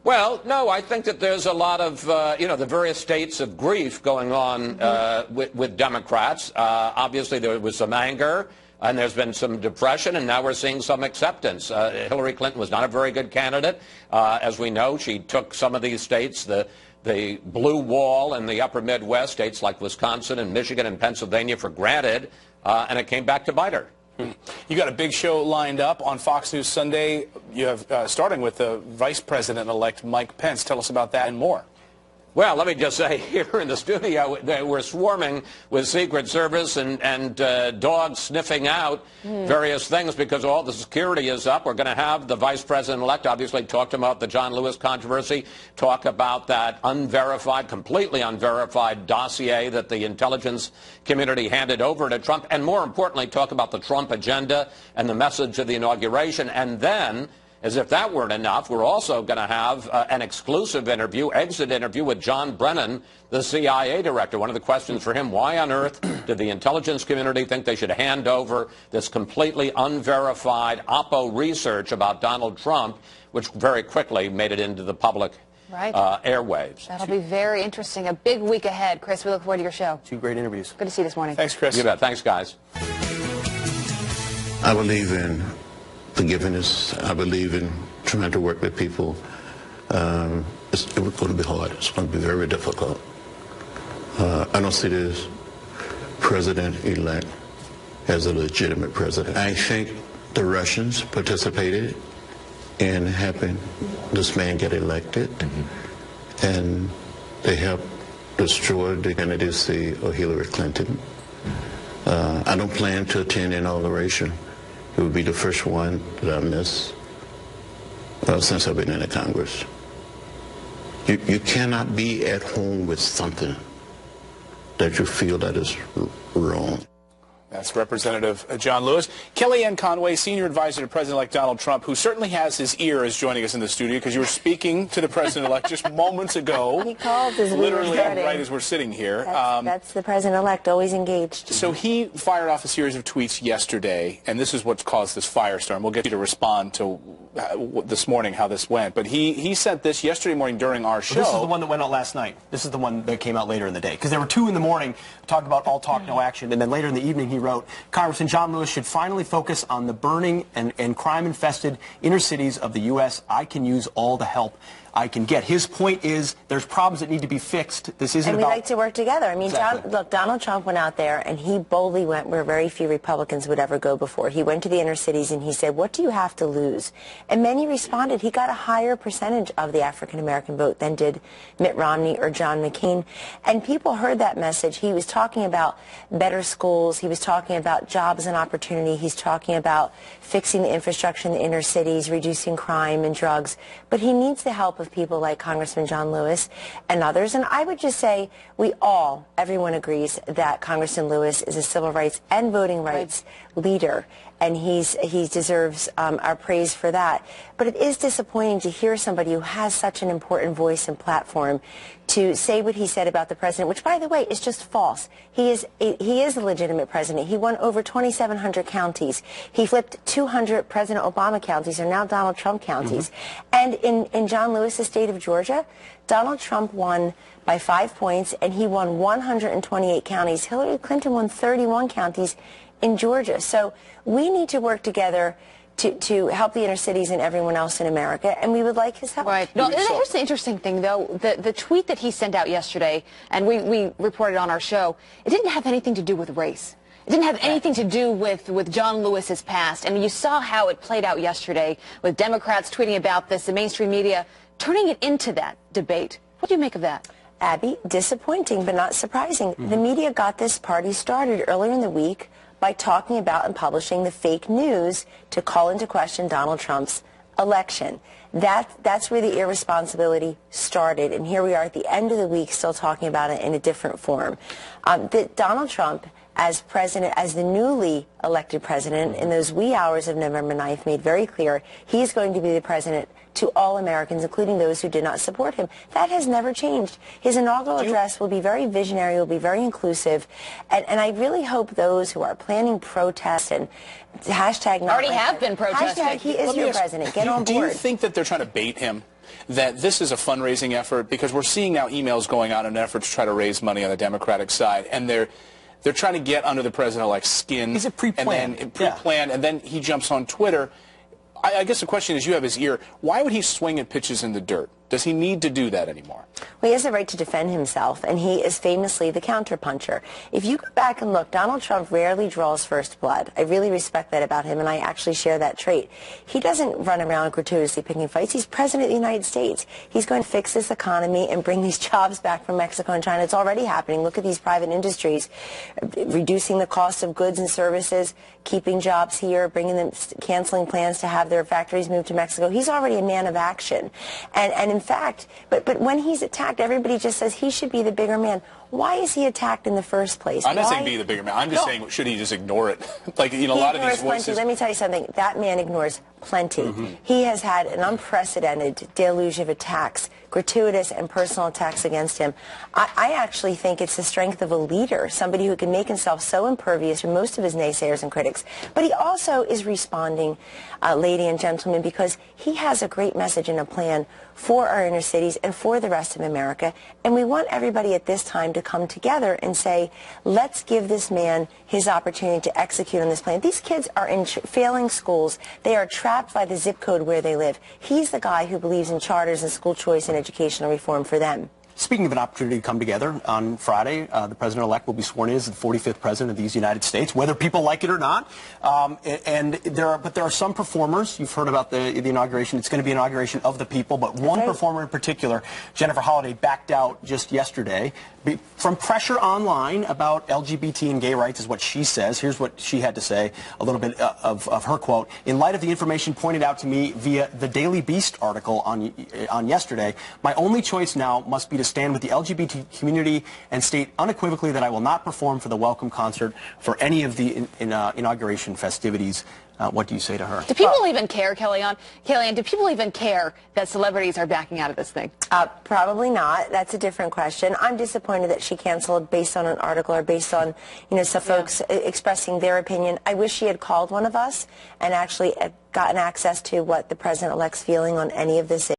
Well, no, I think that there's a lot of, the various states of grief going on with Democrats. Obviously, there was some anger, and there's been some depression, and now we're seeing some acceptance. Hillary Clinton was not a very good candidate. As we know, she took some of these states, the blue wall in the upper Midwest, states like Wisconsin and Michigan and Pennsylvania, for granted, and it came back to bite her. You got a big show lined up on Fox News Sunday. You have starting with the Vice President-elect Mike Pence. Tell us about that and more. Well, let me just say, here in the studio, we're swarming with Secret Service and dogs sniffing out various things because all the security is up. We're going to have the Vice President-elect obviously talk about the John Lewis controversy, talk about that unverified, completely unverified dossier that the intelligence community handed over to Trump, and more importantly, talk about the Trump agenda and the message of the inauguration. And then, as if that weren't enough, we're also going to have an exclusive interview, exit interview with John Brennan, the CIA director. One of the questions for him, why on earth did the intelligence community think they should hand over this completely unverified Oppo research about Donald Trump, which very quickly made it into the public airwaves. That'll be very interesting. A big week ahead. Chris, we look forward to your show. 2 great interviews. Good to see you this morning. Thanks, Chris. You bet. Thanks, guys. I believe in forgiveness. I believe in trying to work with people. It's going to be hard. It's going to be very difficult. I don't see this president-elect as a legitimate president. I think the Russians participated in having this man get elected, and they helped destroy the candidacy of Hillary Clinton. I don't plan to attend inauguration. It would be the first one that I miss since I've been in the Congress. You cannot be at home with something that you feel that is wrong. That's Representative John Lewis. Kellyanne Conway, senior advisor to President-elect Donald Trump, who certainly has his ear, is joining us in the studio because you were speaking to the President-elect just moments ago. He called as literally right as we're sitting here. That's the President-elect, always engaged. So he fired off a series of tweets yesterday, and this is what's caused this firestorm. We'll get you to respond to this morning how this went. But he sent this yesterday morning during our show. This is the one that went out last night. This is the one that came out later in the day. Because there were 2 in the morning talking about all talk, no action, and then later in the evening he wrote, Congressman John Lewis should finally focus on the burning and crime-infested inner cities of the U.S. I can use all the help I can get. His point is there's problems that need to be fixed. This isn't and we about... like to work together. I mean, Exactly. look, Donald Trump went out there and he boldly went where very few Republicans would ever go before. He went to the inner cities and he said, what do you have to lose? And many responded. He got a higher percentage of the African-American vote than did Mitt Romney or John McCain. And people heard that message. He was talking about better schools. He was talking about jobs and opportunity. He's talking about fixing the infrastructure in the inner cities, reducing crime and drugs. But he needs the help of people like Congressman John Lewis and others. And I would just say everyone agrees that Congressman Lewis is a civil rights and voting rights leader. And he deserves our praise for that. But it is disappointing to hear somebody who has such an important voice and platform to say what he said about the president, which, by the way, is just false. He is a legitimate president. He won over 2,700 counties. He flipped 200 President Obama counties, or now Donald Trump counties. And in John Lewis's state of Georgia, Donald Trump won by 5 points, and he won 128 counties. Hillary Clinton won 31 counties in Georgia. So we need to work together to help the inner cities and everyone else in America, and we would like his help. Right. No, here's the interesting thing, though. The tweet that he sent out yesterday, and we reported on our show, it didn't have anything to do with race. It didn't have anything to do with John Lewis's past. And you saw how it played out yesterday with Democrats tweeting about this, the mainstream media turning it into that debate. What do you make of that? Abby, disappointing but not surprising. The media got this party started earlier in the week by talking about and publishing the fake news to call into question Donald Trump's election. That's where the irresponsibility started, and here we are at the end of the week still talking about it in a different form. Donald Trump, as president, as the newly elected president, in those wee hours of November 9th, made very clear he's going to be the president to all Americans, including those who did not support him. That has never changed. His inaugural address will be very visionary, will be very inclusive, and I really hope those who are planning protests and hashtag... Already have been protesting. Hashtag he is your president. Get on board. Do you think that they're trying to bait him? that this is a fundraising effort? Because we're seeing now emails going out in an effort to try to raise money on the Democratic side, and they're trying to get under the president-elect's skin. Is it pre-planned? And then he jumps on Twitter. I guess the question is, you have his ear. Why would he swing at pitches in the dirt? Does he need to do that anymore? Well, he has the right to defend himself, and he is famously the counterpuncher. If you go back and look, Donald Trump rarely draws first blood. I really respect that about him, and I actually share that trait. He doesn't run around gratuitously picking fights. He's president of the United States. He's going to fix this economy and bring these jobs back from Mexico and China. It's already happening. Look at these private industries, reducing the cost of goods and services, keeping jobs here, bringing them, canceling plans to have their factories moved to Mexico. He's already a man of action. And in fact, but when he's attacked, everybody just says he should be the bigger man. Why is he attacked in the first place? I'm not saying be the bigger man. I'm just saying, should he just ignore it? Like, you know, a lot of these voices. Plenty. Let me tell you something. That man ignores plenty. He has had an unprecedented deluge of attacks, gratuitous and personal attacks against him. I actually think it's the strength of a leader, somebody who can make himself so impervious to most of his naysayers and critics. But he also is responding, ladies and gentlemen, because he has a great message and a plan for our inner cities and for the rest of America. And we want everybody at this time to come together and say, let's give this man his opportunity to execute on this plan. These kids are in failing schools. They are trapped by the zip code where they live. He's the guy who believes in charters and school choice and educational reform for them. Speaking of an opportunity to come together, on Friday, the president-elect will be sworn in as the 45th president of these United States, whether people like it or not. But there are some performers. You've heard about the inauguration. It's going to be an inauguration of the people, but one performer in particular, Jennifer Holliday, backed out just yesterday from pressure online about LGBT and gay rights, is what she says. Here's what she had to say, a little bit of her quote. In light of the information pointed out to me via the Daily Beast article on yesterday, my only choice now must be to stand with the LGBT community and state unequivocally that I will not perform for the welcome concert for any of the inauguration festivities. What do you say to her? Do people even care, Kellyanne? Do people even care that celebrities are backing out of this thing? Probably not. That's a different question. I'm disappointed that she canceled based on an article or based on, some folks expressing their opinion. I wish she had called one of us and actually gotten access to what the president-elect's feeling on any of this is.